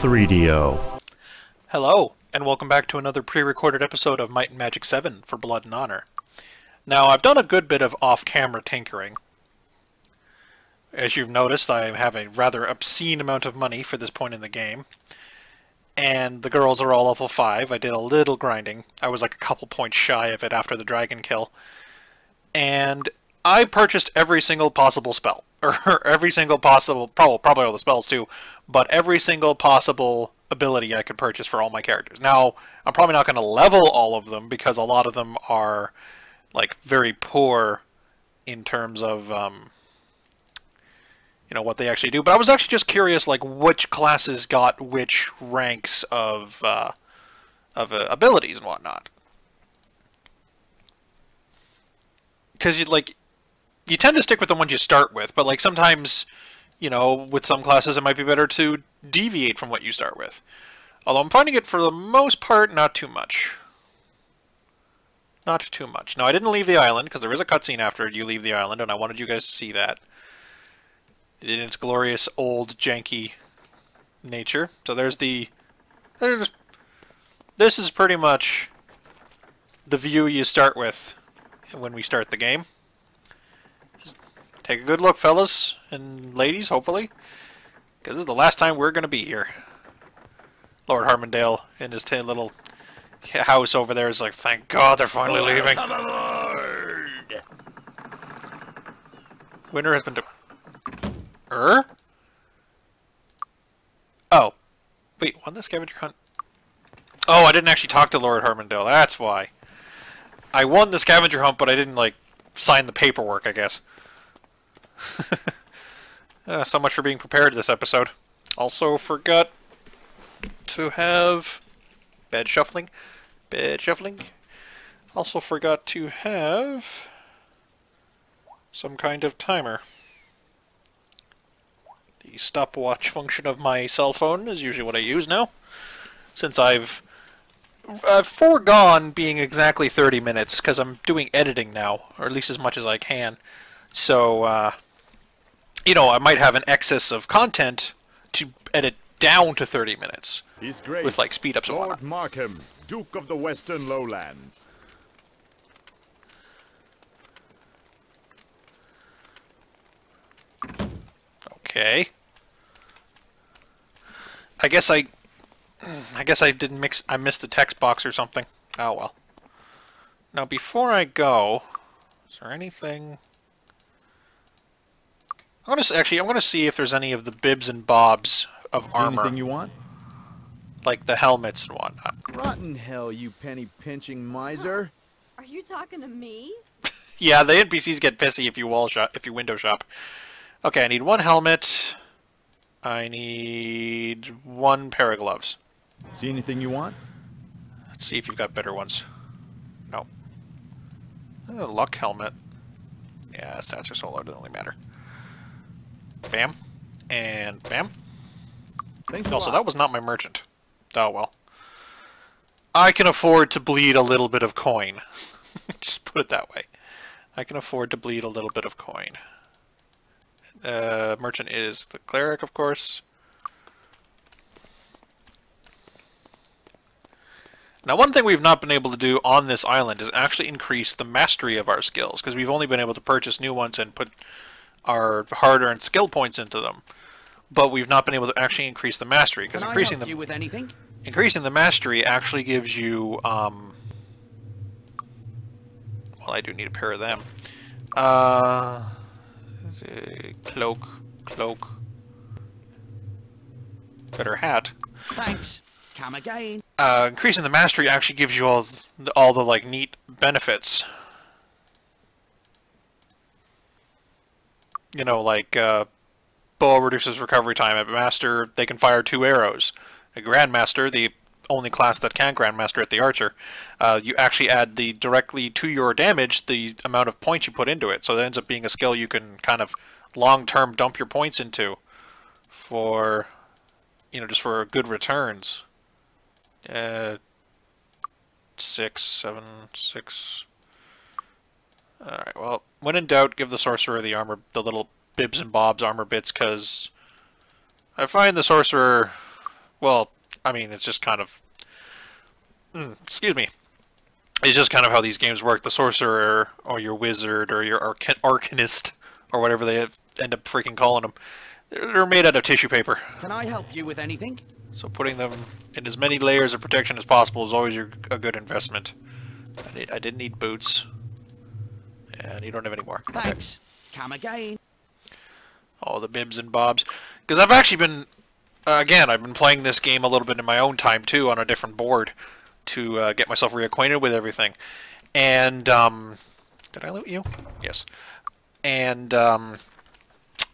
3DO. Hello, and welcome back to another pre-recorded episode of Might and Magic 7 for Blood and Honor. Now, I've done a good bit of off-camera tinkering. As you've noticed, I have a rather obscene amount of money for this point in the game. And the girls are all level 5. I did a little grinding. I was like a couple points shy of it after the dragon kill. And I purchased every single possible spell. Or every single possible, probably all the spells too, but every single possible ability I could purchase for all my characters. Now, I'm probably not going to level all of them because a lot of them are like very poor in terms of you know, what they actually do. But I was actually just curious, like, which classes got which ranks of abilities and whatnot. Because you tend to stick with the ones you start with, but like sometimes, you know, with some classes it might be better to deviate from what you start with. Although I'm finding it for the most part not too much. Not too much. Now, I didn't leave the island because there is a cutscene after you leave the island, and I wanted you guys to see that in its glorious old janky nature. So there's this is pretty much the view you start with when we start the game. Just take a good look, fellas and ladies, hopefully, because this is the last time we're going to be here. Lord Harmondale in his little house over there is like, thank God they're finally leaving. Winter has been Oh. Wait, won the scavenger hunt? Oh, I didn't actually talk to Lord Harmondale, that's why. I won the scavenger hunt, but I didn't, like, sign the paperwork, I guess. So much for being prepared this episode. Also forgot to have bed shuffling. Bed shuffling. Also forgot to have some kind of timer. The stopwatch function of my cell phone is usually what I use now, since I've foregone being exactly 30 minutes because I'm doing editing now, or at least as much as I can. So, you know, I might have an excess of content to edit down to 30 minutes with like speed ups and whatnot. Lord Markham, Duke of the Western Lowlands. Okay. I guess I didn't mix. I missed the text box or something. Oh well. Now before I go, is there anything? I'm gonna see if there's any of the bibs and bobs of armor. Anything you want? Like the helmets and whatnot. Rotten hell, you penny-pinching miser. Are you talking to me? Yeah, the NPCs get pissy if you window shop. Okay, I need one helmet. I need one pair of gloves. See anything you want? Let's see if you've got better ones. No. Luck helmet. Yeah, stats are so low, it doesn't really matter. Bam. And bam. Thanks Also, that was not my merchant. Oh, well. I can afford to bleed a little bit of coin. Just put it that way. I can afford to bleed a little bit of coin. Merchant is the cleric, of course. Now, one thing we've not been able to do on this island is actually increase the mastery of our skills, because we've only been able to purchase new ones and put our hard-earned skill points into them. But we've not been able to actually increase the mastery, because increasing the mastery actually gives you, well, I do need a pair of them. Cloak. Better hat. Thanks. Come again. Increasing the mastery actually gives you all the like neat benefits. You know, like bow reduces recovery time. At master, they can fire 2 arrows. A grandmaster, the only class that can grandmaster at the archer, you actually add directly to your damage the amount of points you put into it. So it ends up being a skill you can kind of long-term dump your points into for, you know, just for good returns. 6, 7, 6. Alright, well, when in doubt, give the sorcerer the armor, the little bibs and bobs armor bits, because I find the sorcerer Well, I mean, it's just kind of... excuse me. It's just kind of how these games work. The sorcerer, or your wizard, or your arcanist, or whatever they end up freaking calling them, they're made out of tissue paper. Can I help you with anything? So putting them in as many layers of protection as possible is always a good investment. I didn't need boots. And you don't have any more. Thanks. Come again. All the bibs and bobs. Because I've actually been... again, I've been playing this game a little bit in my own time, too, on a different board, to get myself reacquainted with everything. And, did I loot you? Yes. And,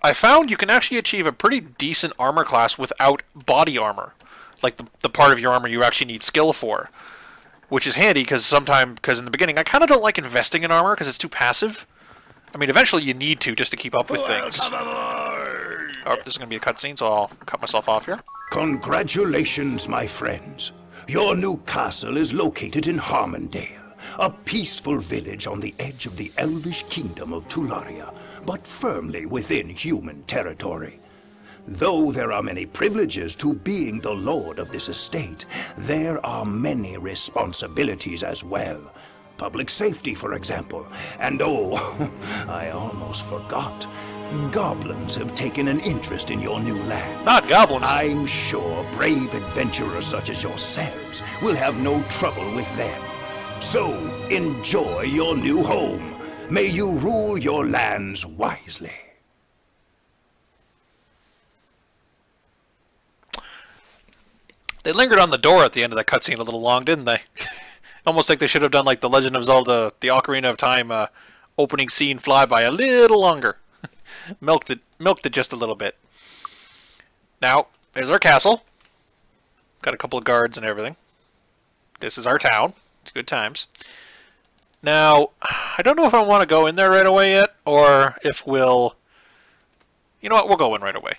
I found you can actually achieve a pretty decent armor class without body armor. Like, the part of your armor you actually need skill for. Which is handy, because in the beginning, I kind of don't like investing in armor, because it's too passive. I mean, eventually you need to, just to keep up with things. Oh, this is going to be a cutscene, so I'll cut myself off here. Congratulations, my friends. Your new castle is located in Harmondale, a peaceful village on the edge of the elvish kingdom of Tularia, but firmly within human territory. Though there are many privileges to being the lord of this estate, there are many responsibilities as well. Public safety, for example. And oh, I almost forgot. Goblins have taken an interest in your new land. Not goblins. I'm sure brave adventurers such as yourselves will have no trouble with them. So, enjoy your new home. May you rule your lands wisely. They lingered on the door at the end of that cutscene a little long, didn't they? Almost like they should have done like the Legend of Zelda, the Ocarina of Time opening scene flyby a little longer. milked it just a little bit. Now, there's our castle. Got a couple of guards and everything. This is our town. It's good times. Now, I don't know if I want to go in there right away yet, or if we'll... You know what, we'll go in right away.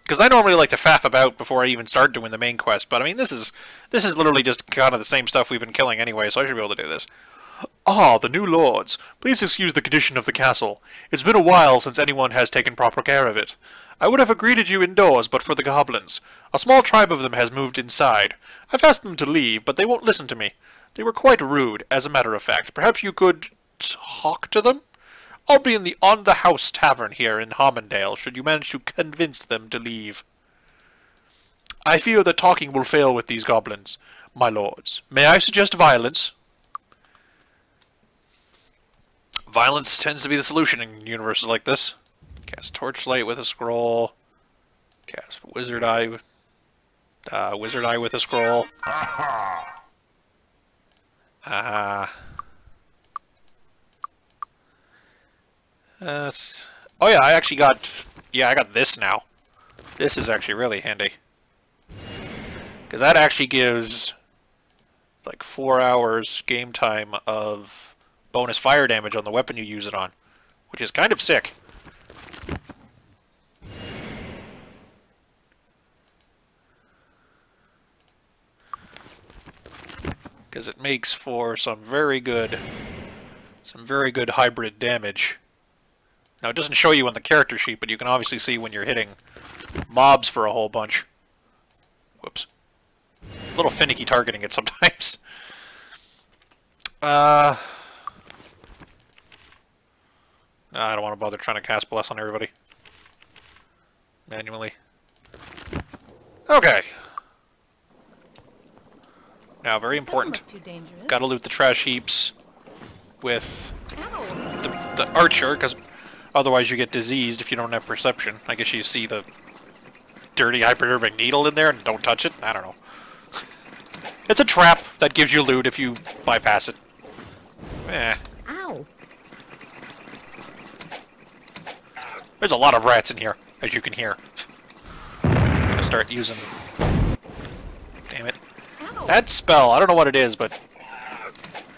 Because I normally like to faff about before I even start doing the main quest, but I mean, this is literally just kind of the same stuff we've been killing anyway, so I should be able to do this. Ah, the new lords. Please excuse the condition of the castle. It's been a while since anyone has taken proper care of it. I would have greeted you indoors, but for the goblins. A small tribe of them has moved inside. I've asked them to leave, but they won't listen to me. They were quite rude, as a matter of fact. Perhaps you could talk to them? I'll be in the On-the-House Tavern here in Harmondale, should you manage to convince them to leave. I fear that talking will fail with these goblins, my lords. May I suggest violence? Violence tends to be the solution in universes like this. Cast Torchlight with a scroll. Cast Wizard Eye with a scroll. Oh yeah, I actually got... Yeah, I got this now. This is actually really handy. Because that actually gives like 4 hours game time of bonus fire damage on the weapon you use it on. Which is kind of sick. Because it makes for some very good hybrid damage. Now, it doesn't show you on the character sheet, but you can obviously see when you're hitting mobs for a whole bunch. Whoops. A little finicky targeting it sometimes. I don't want to bother trying to cast Bless on everybody. Manually. Okay. Now, very important. Gotta loot the trash heaps with the archer, because otherwise you get diseased if you don't have perception. I guess you see the dirty hypodermic needle in there and don't touch it? I don't know. It's a trap that gives you loot if you bypass it. Eh. Ow. There's a lot of rats in here, as you can hear. I'm gonna start using... Damn it. Ow. That spell, I don't know what it is, but...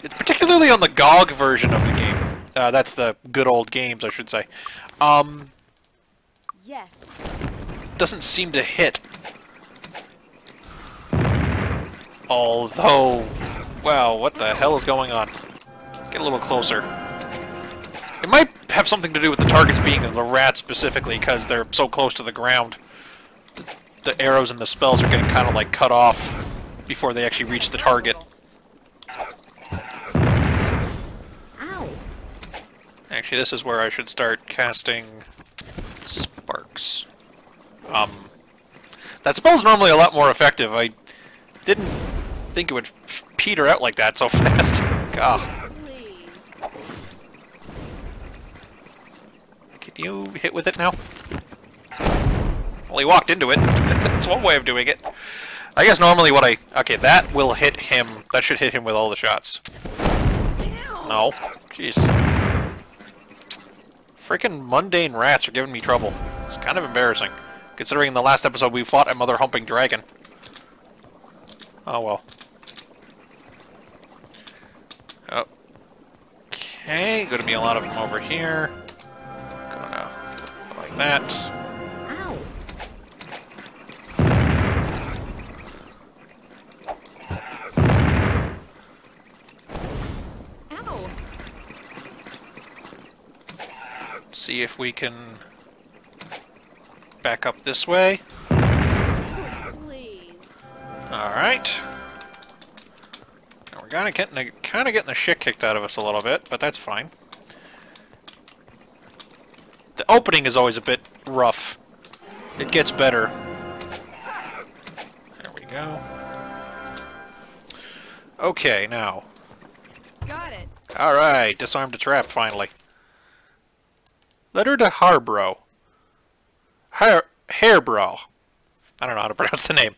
It's particularly on the GOG version of the game. That's the good old games, I should say. Yes. Doesn't seem to hit. Although... Wow, what the hell is going on? Get a little closer. It might have something to do with the targets being the rats specifically, because they're so close to the ground. the arrows and the spells are getting kind of like cut off before they actually reach the target. Ow. Actually, this is where I should start casting sparks. That spell's normally a lot more effective. I didn't think it would peter out like that so fast. God. Please. Can you hit with it now? Well, he walked into it. That's one way of doing it. I guess normally what I... Okay, that will hit him. That should hit him with all the shots. No. Jeez. Freaking mundane rats are giving me trouble. It's kind of embarrassing. Considering in the last episode we fought a mother-humping dragon. Oh well. Okay, gonna be a lot of them over here. Gonna go like that. Ow. Ow. See if we can back up this way. Please. Alright. We're kind of getting the shit kicked out of us a little bit, but that's fine. The opening is always a bit rough. It gets better. There we go. Okay, now. Got it. Alright, disarmed a trap, finally. Letter to Harborough. Hairbrow. I don't know how to pronounce the name.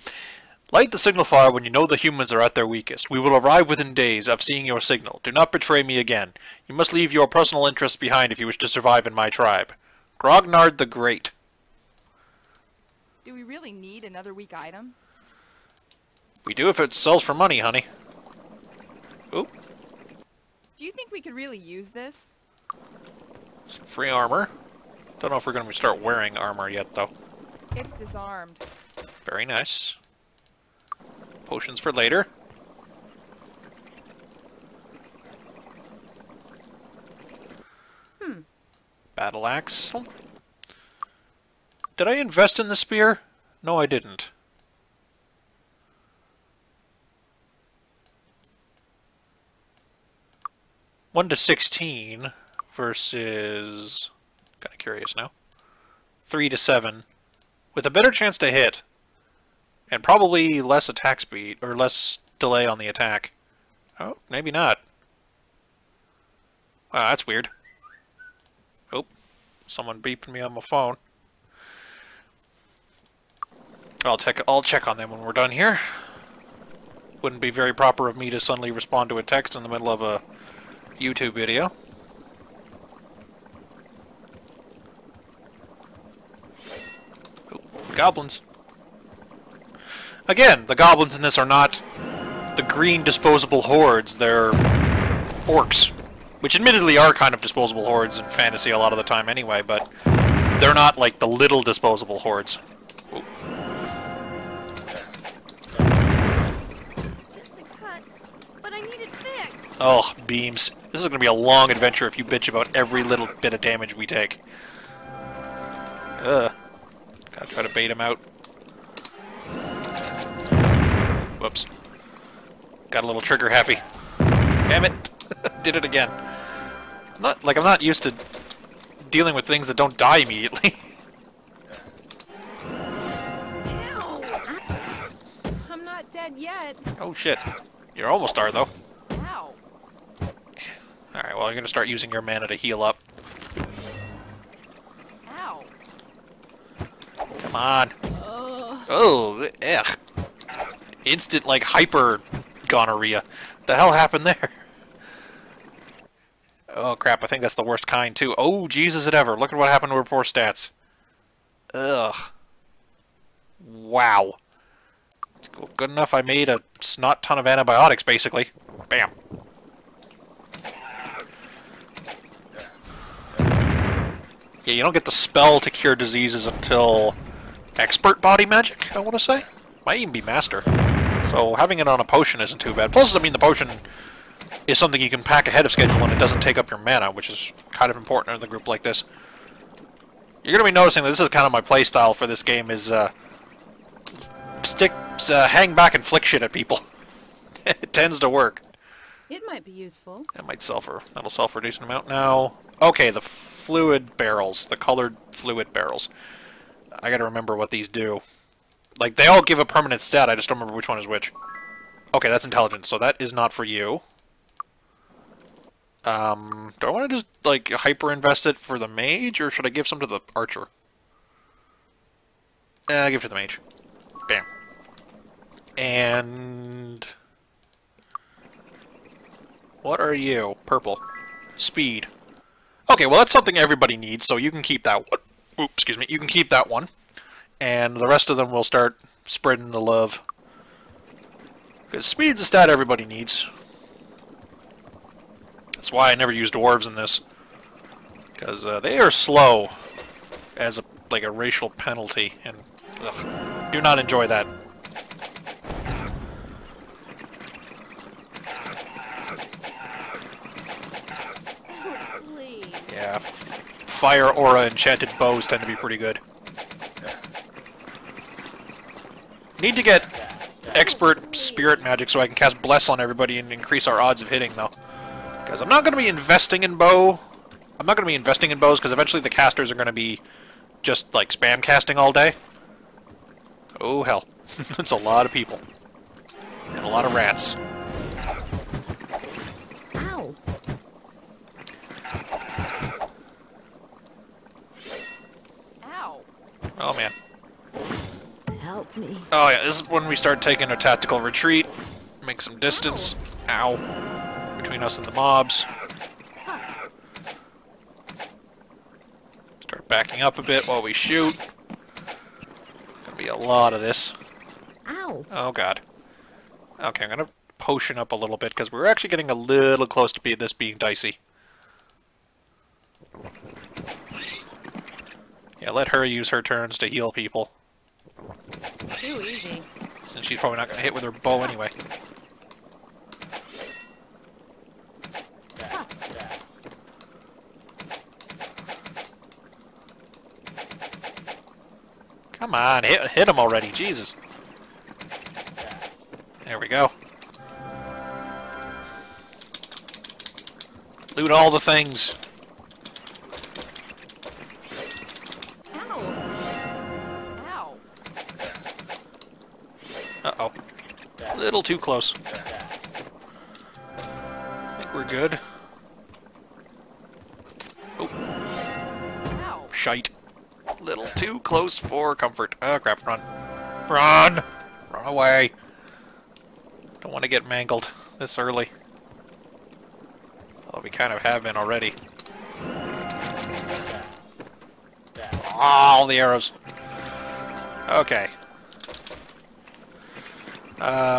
Light the signal fire when you know the humans are at their weakest. We will arrive within days of seeing your signal. Do not betray me again. You must leave your personal interests behind if you wish to survive in my tribe. Grognard the Great. Do we really need another weak item? We do if it sells for money, honey. Ooh. Do you think we could really use this? Some free armor. Don't know if we're going to start wearing armor yet, though. It's disarmed. Very nice. Potions for later. Battle axe. Oh. Did I invest in the spear? No, I didn't. One to 16 versus... Kind of curious now. 3 to 7. With a better chance to hit. And probably less attack speed, or less delay on the attack. Oh, maybe not. Wow, that's weird. Oh, someone beeping me on my phone. I'll check on them when we're done here. Wouldn't be very proper of me to suddenly respond to a text in the middle of a YouTube video. Oh, goblins. Again, the goblins in this are not the green disposable hordes, they're orcs. Which admittedly are kind of disposable hordes in fantasy a lot of the time anyway, but they're not like the little disposable hordes. Ooh. Just a cut, but I need it fixed. Oh, beams. This is going to be a long adventure if you bitch about every little bit of damage we take. Gotta try to bait him out. Whoops. Got a little trigger happy. Damn it. Did it again. I'm not used to dealing with things that don't die immediately. Ow. I'm not dead yet. Oh shit. You almost are though. Ow. Alright, well, you're gonna start using your mana to heal up. Ow. Come on. Oh, ugh. Instant, like, hyper gonorrhea. What the hell happened there? Oh, crap, I think that's the worst kind, too. Oh, Jesus it ever. Look at what happened to her poor stats. Ugh. Wow. Good enough I made a snot ton of antibiotics, basically. Bam. Yeah, you don't get the spell to cure diseases until expert body magic, I want to say. Might even be master. So having it on a potion isn't too bad. Plus, I mean, the potion is something you can pack ahead of schedule and it doesn't take up your mana, which is kind of important in a group like this. You're going to be noticing that this is kind of my playstyle for this game is hang back and flick shit at people. It tends to work. It might be useful. That'll sell for a decent amount. Now, okay, the fluid barrels, the colored fluid barrels. I gotta remember what these do. Like, they all give a permanent stat, I just don't remember which one is which. Okay, that's intelligence, so that is not for you. Do I want to just, like, hyper-invest it for the mage, or should I give some to the archer? I'll give it to the mage. Bam. And... what are you? Purple. Speed. Okay, well that's something everybody needs, so you can keep that one. Oops, excuse me. You can keep that one. And the rest of them will start spreading the love. Because speed's a stat everybody needs. That's why I never use dwarves in this. Because they are slow as a racial penalty, and ugh, do not enjoy that. Yeah, fire aura enchanted bows tend to be pretty good. Need to get expert spirit magic so I can cast bless on everybody and increase our odds of hitting, though. Because I'm not going to be investing in bow. I'm not going to be investing in bows because eventually the casters are going to be just like spam casting all day. Oh hell, that's a lot of people and a lot of rats. Ow! Ow. Oh man. Help me. Oh yeah, this is when we start taking a tactical retreat, make some distance. Ow. Between us and the mobs. Start backing up a bit while we shoot. Gonna be a lot of this. Ow! Oh god. Okay, I'm gonna potion up a little bit because we're actually getting a little close to this being dicey. Yeah, let her use her turns to heal people. Too easy. And she's probably not gonna hit with her bow anyway. Come on, hit him already, Jesus. There we go. Loot all the things. Ow. Ow. Uh-oh. A little too close. I think we're good. Oh, Ow. shite. Little too close for comfort. Oh, crap, run. Run! Run away. Don't want to get mangled this early. Although we kind of have been already. Oh, all the arrows. Okay.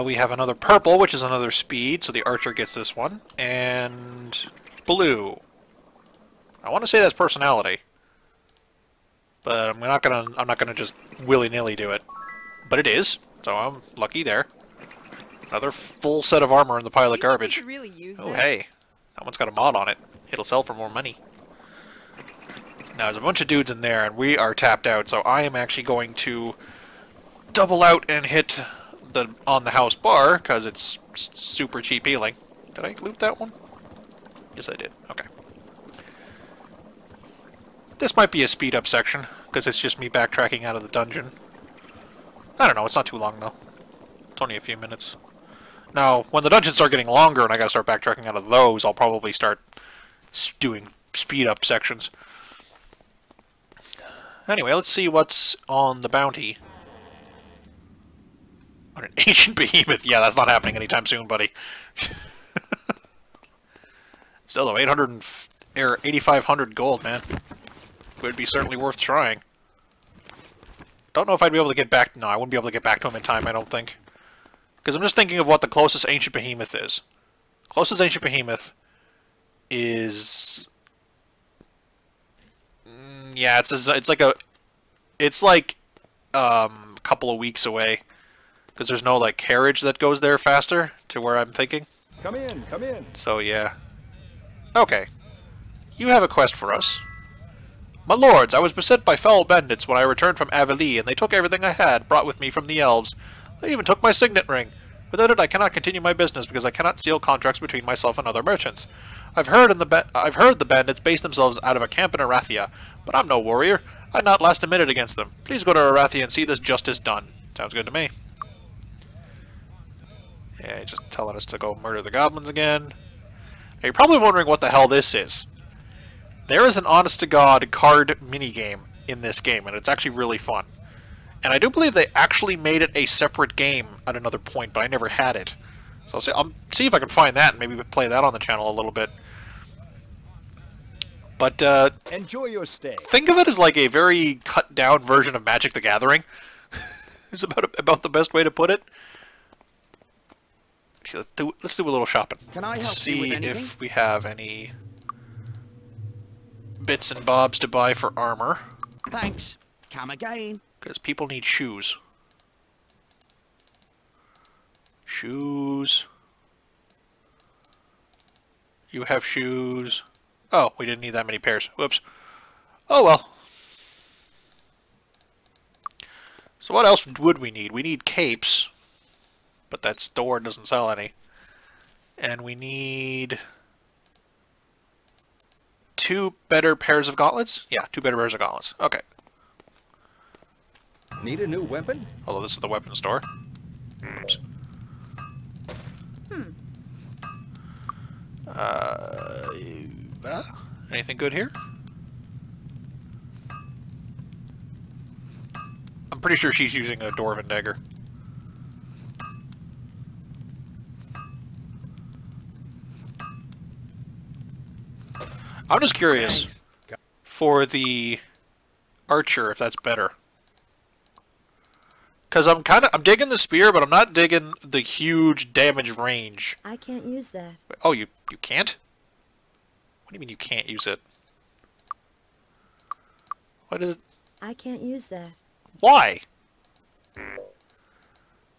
We have another purple, which is another speed, so the archer gets this one. And blue. I want to say that's personality. But I'm not gonna just willy-nilly do it. But it is, so I'm lucky there. Another full set of armor in the pile of garbage. Could really use Oh this. hey, that one's got a mod on it. It'll sell for more money. Now there's a bunch of dudes in there, and we are tapped out. So I am actually going to double out and hit the on the house bar because it's super cheap healing. Did I loot that one? Yes, I did. Okay. This might be a speed up section, because it's just me backtracking out of the dungeon. I don't know, it's not too long though. It's only a few minutes. Now, when the dungeons start getting longer and I gotta start backtracking out of those, I'll probably start doing speed up sections. Anyway, let's see what's on the bounty. On an ancient behemoth. Yeah, that's not happening anytime soon, buddy. Still though, 8,500 gold, man. Would be certainly worth trying. Don't know if I'd be able to get back... No, I wouldn't be able to get back to him in time, I don't think. Because I'm just thinking of what the closest ancient behemoth is. Closest ancient behemoth is... yeah, it's like a couple of weeks away. Because there's no, like, carriage that goes there faster to where I'm thinking. Come in, come in. So, yeah. Okay. You have a quest for us. My lords, I was beset by foul bandits when I returned from Avilie, and they took everything I had, brought with me from the elves. They even took my signet ring. Without it, I cannot continue my business because I cannot seal contracts between myself and other merchants. I've heard the bandits base themselves out of a camp in Arathia, but I'm no warrior. I'd not last a minute against them. Please go to Arathia and see this justice done. Sounds good to me. Yeah, he's just telling us to go murder the goblins again. Now, you're probably wondering what the hell this is. There is an honest-to-God card minigame in this game, and it's actually really fun. And I do believe they actually made it a separate game at another point, but I never had it. So I'll see if I can find that and maybe play that on the channel a little bit. But Enjoy your stay. think of it as like a very cut-down version of Magic the Gathering. Is about the best way to put it. Actually, let's do a little shopping. Can I help you See with anything? if we have any bits and bobs to buy for armor. Thanks. Come again. Because people need shoes. Shoes. You have shoes. Oh, we didn't need that many pairs. Whoops. Oh well. So what else would we need? We need capes. But that store doesn't sell any. And we need 2 better pairs of gauntlets? Yeah, 2 better pairs of gauntlets. Okay. Need a new weapon? Although this is the weapon store. Oops. Anything good here? I'm pretty sure she's using a dwarven dagger. I'm just curious for the archer if that's better. Because I'm digging the spear, but I'm not digging the huge damage range. I can't use that. Oh, you can't? What do you mean you can't use it? What is it? I can't use that. Why?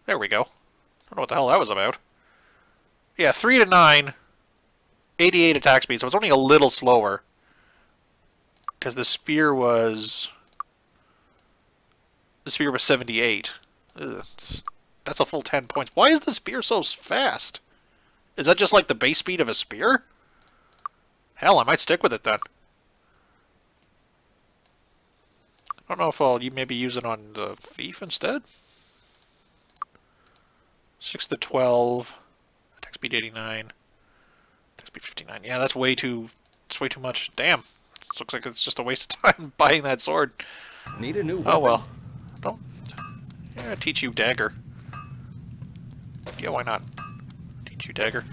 There we go. I don't know what the hell that was about. Yeah, 3 to 9, 88 attack speed, so it's only a little slower. Because the spear was 78. Ugh, that's a full 10 points. Why is the spear so fast? Is that just like the base speed of a spear? Hell, I might stick with it then. I don't know if I'll maybe use it on the thief instead. 6 to 12. Attack speed 89. Attack speed 59. Yeah, that's way too. It's way too much. Damn. This looks like it's just a waste of time buying that sword. Need a new weapon? Oh well. Don't. Yeah, teach you dagger. Yeah, why not? Teach you dagger.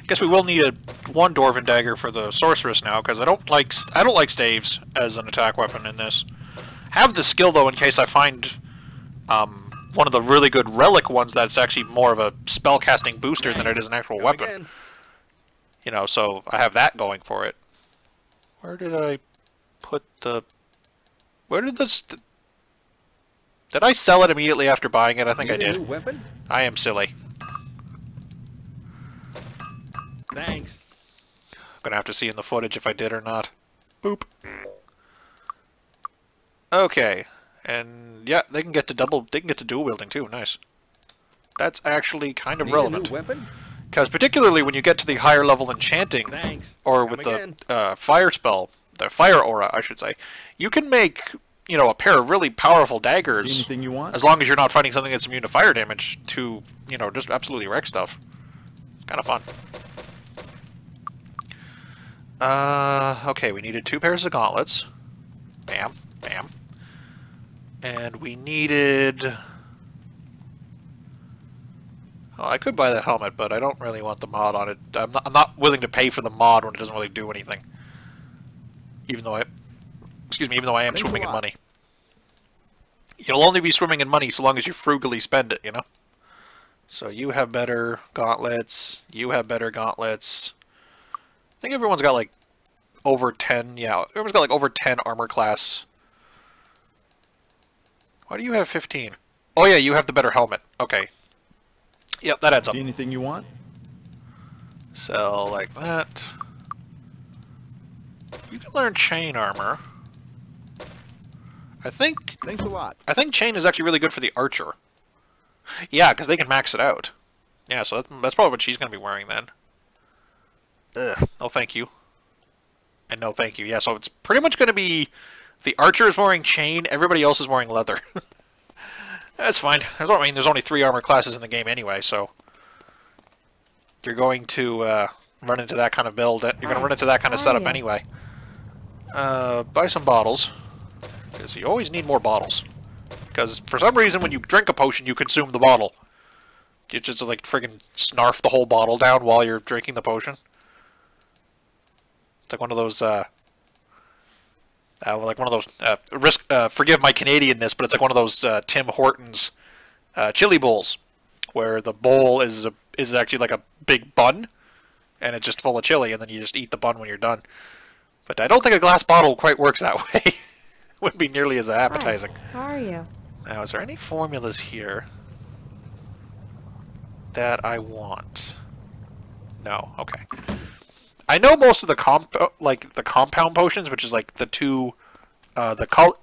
Guess we will need one dwarven dagger for the sorceress now, because I don't like staves as an attack weapon in this. Have the skill though in case I find one of the really good relic ones that's actually more of a spell casting booster than it is an actual weapon. Again. You know, so I have that going for it. Where did I put the... Where did this... Did I sell it immediately after buying it? I think I Need a new did. weapon? I am silly. Thanks. Gonna have to see in the footage if I did or not. Boop. Okay. And yeah, they can get to dual wielding too. Nice. That's actually kind of Need relevant. a new weapon? Because particularly when you get to the higher level enchanting, Thanks. or Come with again. the fire spell, the fire aura, I should say, you can make, you know, a pair of really powerful See daggers, anything you want? as long as you're not fighting something that's immune to fire damage, to, you know, just absolutely wreck stuff. Kind of fun. Okay, we needed 2 pairs of gauntlets. Bam, bam. And we needed... Oh, I could buy that helmet, but I don't really want the mod on it. I'm not willing to pay for the mod when it doesn't really do anything. Even though I am Thanks a swimming in lot. money. You'll only be swimming in money so long as you frugally spend it, you know? So you have better gauntlets. You have better gauntlets. I think everyone's got like over 10, yeah, everyone's got like over 10 armor class. Why do you have 15? Oh yeah, you have the better helmet. Okay. Yep, that adds up. See anything you want? So, like that. You can learn chain armor. I think Thanks a lot. chain is actually really good for the archer. Yeah, because they can max it out. Yeah, so that's probably what she's going to be wearing then. Ugh. No thank you. And no thank you. Yeah, so it's pretty much going to be the archer is wearing chain, everybody else is wearing leather. That's fine. I mean, there's only 3 armor classes in the game anyway, so you're going to run into that kind of build. You're going to run into that kind of setup anyway. Buy some bottles, because you always need more bottles. Because for some reason, when you drink a potion, you consume the bottle. You just like friggin' snarf the whole bottle down while you're drinking the potion. It's like one of those, forgive my Canadianness, but it's like one of those Tim Hortons chili bowls, where the bowl is actually like a big bun, and it's just full of chili, and then you just eat the bun when you're done. But I don't think a glass bottle quite works that way. Wouldn't be nearly as appetizing. Hi, how are you? Now, is there any formulas here that I want? No. Okay. I know most of the compound potions, which is like the two.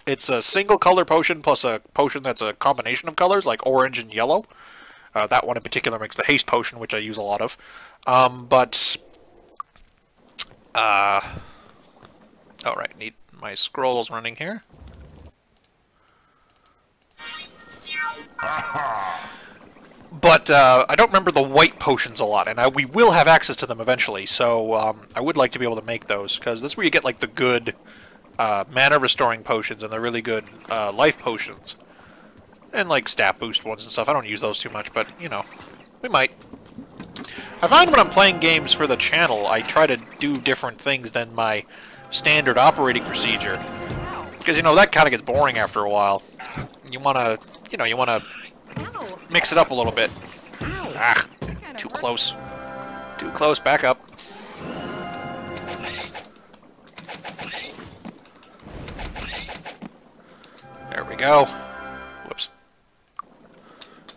It's a single color potion plus a potion that's a combination of colors, like orange and yellow. That one in particular makes the haste potion, which I use a lot of. Alright, need my scrolls running here. But I don't remember the white potions a lot, and we will have access to them eventually, so I would like to be able to make those, because this is where you get like the good mana restoring potions and the really good life potions. And like stat boost ones and stuff. I don't use those too much, but you know, we might. I find when I'm playing games for the channel, I try to do different things than my standard operating procedure. Because, you know, that kind of gets boring after a while. You want to, mix it up a little bit. Ah, too close. Too close, back up. There we go. Whoops.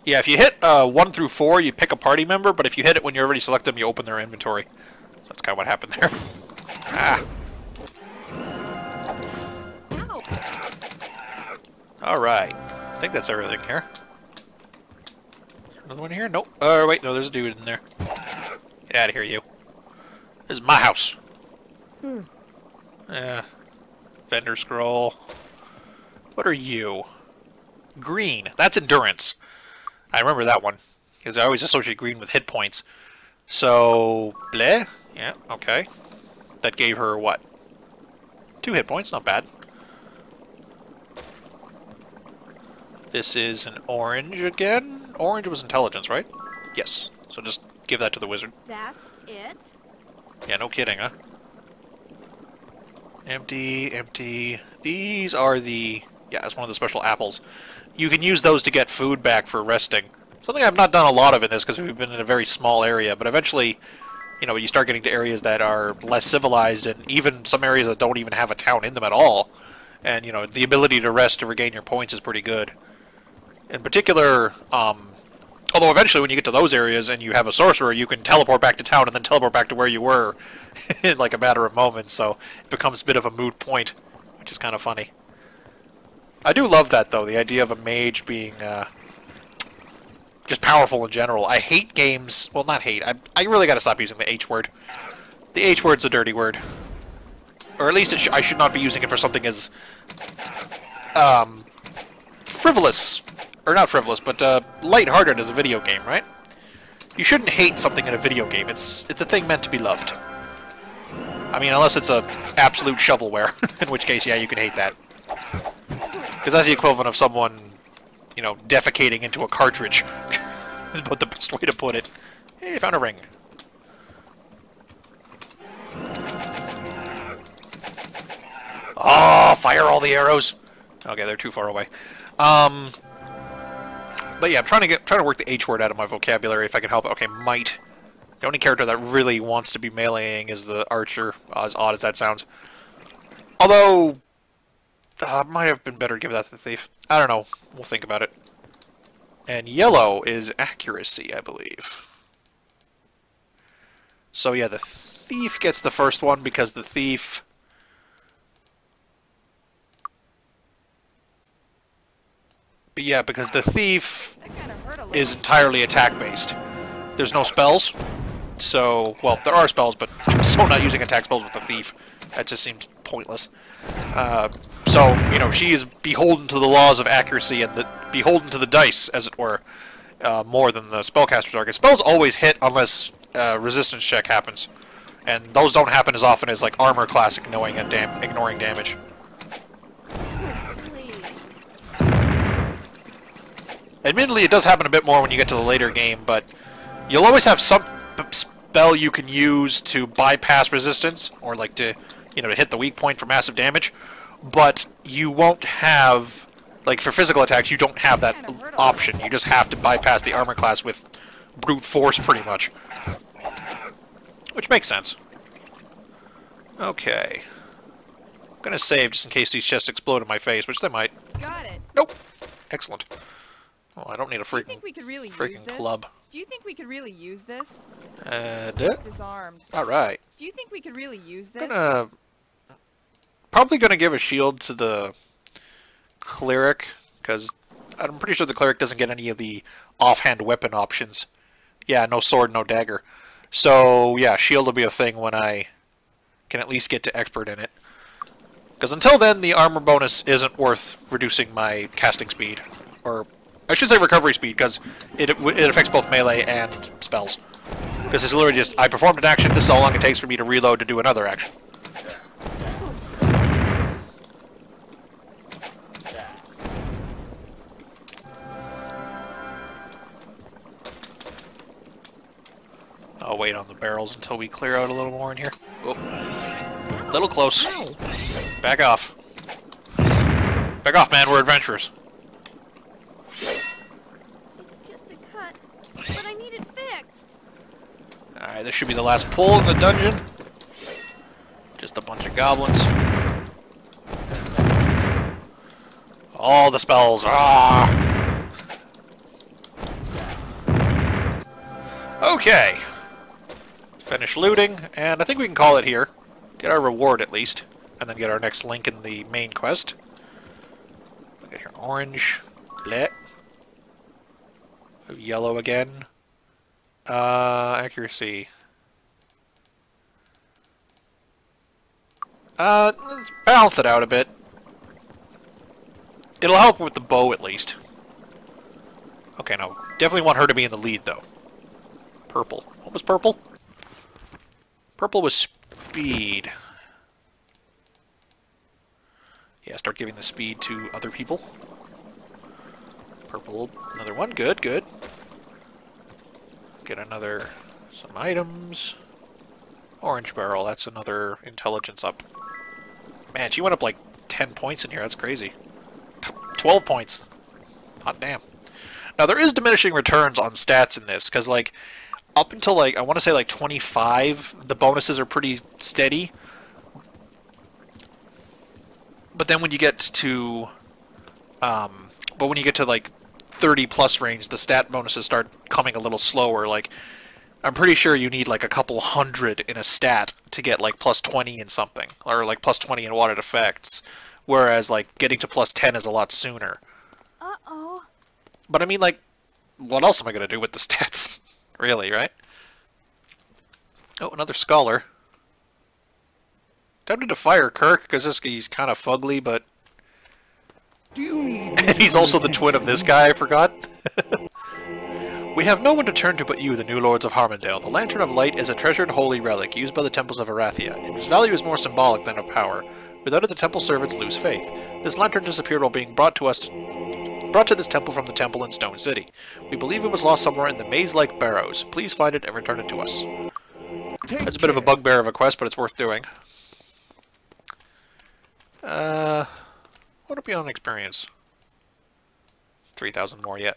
Yeah, if you hit 1 through 4, you pick a party member, but if you hit it when you already select them, you open their inventory. So that's kind of what happened there. Ah. Alright. I think that's everything here. Another one here? Nope. Oh, wait, no, there's a dude in there. Get out of here, you. This is my house. Vendor scroll. What are you? Green. That's endurance. I remember that one. Because I always associate green with hit points. So, bleh. Yeah, okay. That gave her, what? 2 hit points, not bad. This is an orange again. Orange was intelligence, right? Yes. So just give that to the wizard. That's it? Yeah, no kidding, huh? Empty, empty. These are the... Yeah, that's one of the special apples. You can use those to get food back for resting. Something I've not done a lot of in this because we've been in a very small area, but eventually, you know, you start getting to areas that are less civilized and even some areas that don't even have a town in them at all. And, you know, the ability to rest to regain your points is pretty good. In particular, although eventually when you get to those areas and you have a sorcerer, you can teleport back to town and then teleport back to where you were in like a matter of moments, so it becomes a bit of a moot point, which is kind of funny. I do love that, though, the idea of a mage being just powerful in general. I hate games, well, not hate, I really gotta stop using the H word. The H word's a dirty word. Or at least I should not be using it for something as frivolous. Or not frivolous, but lighthearted as a video game, right? You shouldn't hate something in a video game. It's a thing meant to be loved. I mean, unless it's a absolute shovelware, in which case, yeah, you can hate that. Because that's the equivalent of someone, you know, defecating into a cartridge. Is about the best way to put it. Hey, I found a ring. Oh, fire all the arrows. Okay, they're too far away. But yeah, I'm trying to work the H word out of my vocabulary if I can help it. Okay, might. The only character that really wants to be meleeing is the archer, as odd as that sounds. Although, might have been better to give that to the thief. I don't know. We'll think about it. And yellow is accuracy, I believe. So yeah, the thief gets the first one because the thief But yeah, because the thief That kind of hurt a little. is entirely attack-based. There's no spells. So, well, there are spells, but I'm so not using attack spells with the thief. That just seems pointless. So, you know, she is beholden to the laws of accuracy and beholden to the dice, as it were, more than the spellcasters are. 'Cause spells always hit unless resistance check happens. And those don't happen as often as, like, armor class ignoring damage. Please. Admittedly, it does happen a bit more when you get to the later game, but you'll always have some spell you can use to bypass resistance, or like to, you know, to hit the weak point for massive damage, but you won't have, like for physical attacks, you don't have that option. You just have to bypass the armor class with brute force, pretty much. Which makes sense. Okay. I'm gonna save just in case these chests explode in my face, which they might. Got it. Nope. Excellent. Well, I don't need a Do you freaking think we could really use freaking this? club. Do you think we could really use this? And Disarmed. alright. Do you think we could really use this? Probably gonna give a shield to the cleric, because I'm pretty sure the cleric doesn't get any of the offhand weapon options. Yeah, no sword, no dagger. So yeah, shield will be a thing when I can at least get to expert in it. Because until then, the armor bonus isn't worth reducing my casting speed, or I should say recovery speed, because it affects both melee and spells. Because it's literally just, I performed an action, this is how long it takes for me to reload to do another action. I'll wait on the barrels until we clear out a little more in here. Oh, a little close. Back off. Back off, man, we're adventurers. It's just a cut, but I need it fixed. Alright, this should be the last pull in the dungeon. Just a bunch of goblins. All the spells. Ah! Okay. Finish looting, and I think we can call it here. Get our reward at least, and then get our next link in the main quest. Look at here, orange, bleh. Yellow again. Accuracy. Let's balance it out a bit. It'll help with the bow at least. Okay, no, definitely want her to be in the lead though. Purple. What was purple? Purple was speed. Yeah, start giving the speed to other people. Purple, another one. Good, good. Get another, some items. Orange barrel, that's another intelligence up. Man, she went up like 10 points in here, that's crazy. 12 points. Hot damn. Now, there is diminishing returns on stats in this, because, like, up until, like, I want to say, like, 25, the bonuses are pretty steady. But then when you get to, like, 30-plus range, the stat bonuses start coming a little slower. Like, I'm pretty sure you need, like, a couple hundred in a stat to get, like, plus 20 in something. Or, like, plus 20 in what it affects. Whereas, like, getting to plus 10 is a lot sooner. Uh-oh. But, I mean, like, what else am I going to do with the stats? Really, right? Oh, another scholar. Tempted to fire Kirk, because he's kind of fugly, but... And he's also the twin of this guy, I forgot. We have no one to turn to but you, the new lords of Harmondale. The Lantern of Light is a treasured holy relic used by the temples of Arathia. Its value is more symbolic than of power. Without it, the temple servants lose faith. This lantern disappeared while being brought to this temple from the temple in Stone City. We believe it was lost somewhere in the maze-like barrows. Please find it and return it to us. It's a bit of a bugbear of a quest, but it's worth doing. What would be on experience? 3,000 more yet.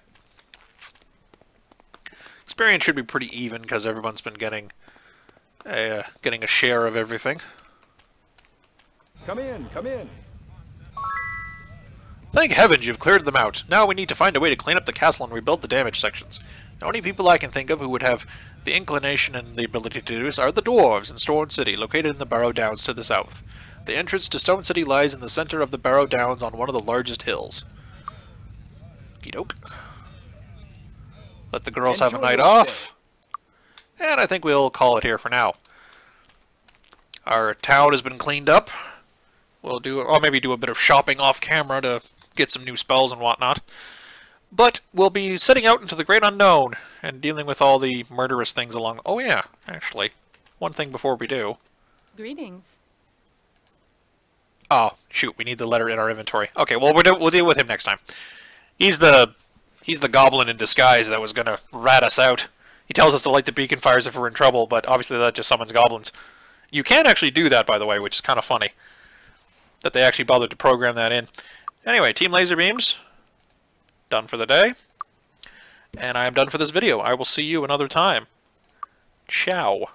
Experience should be pretty even because everyone's been getting a share of everything. Come in, come in. Thank heavens you've cleared them out. Now we need to find a way to clean up the castle and rebuild the damaged sections. The only people I can think of who would have the inclination and the ability to do this are the dwarves in Stone City, located in the Barrow Downs to the south. The entrance to Stone City lies in the center of the Barrow Downs on one of the largest hills. Okie doke. Let the girls have a Enjoy night your off. And I think we'll call it here for now. Our town has been cleaned up. We'll do, or maybe do a bit of shopping off camera to get some new spells and whatnot. But we'll be setting out into the great unknown and dealing with all the murderous things along. Oh yeah, actually, one thing before we do. Greetings. Oh shoot, we need the letter in our inventory. Okay, well we'll deal with him next time. He's the goblin in disguise that was gonna rat us out. He tells us to light the beacon fires if we're in trouble, but obviously that just summons goblins. You can actually do that, by the way, which is kind of funny that they actually bothered to program that in. Anyway, Team Laser Beams, done for the day. And I am done for this video. I will see you another time. Ciao.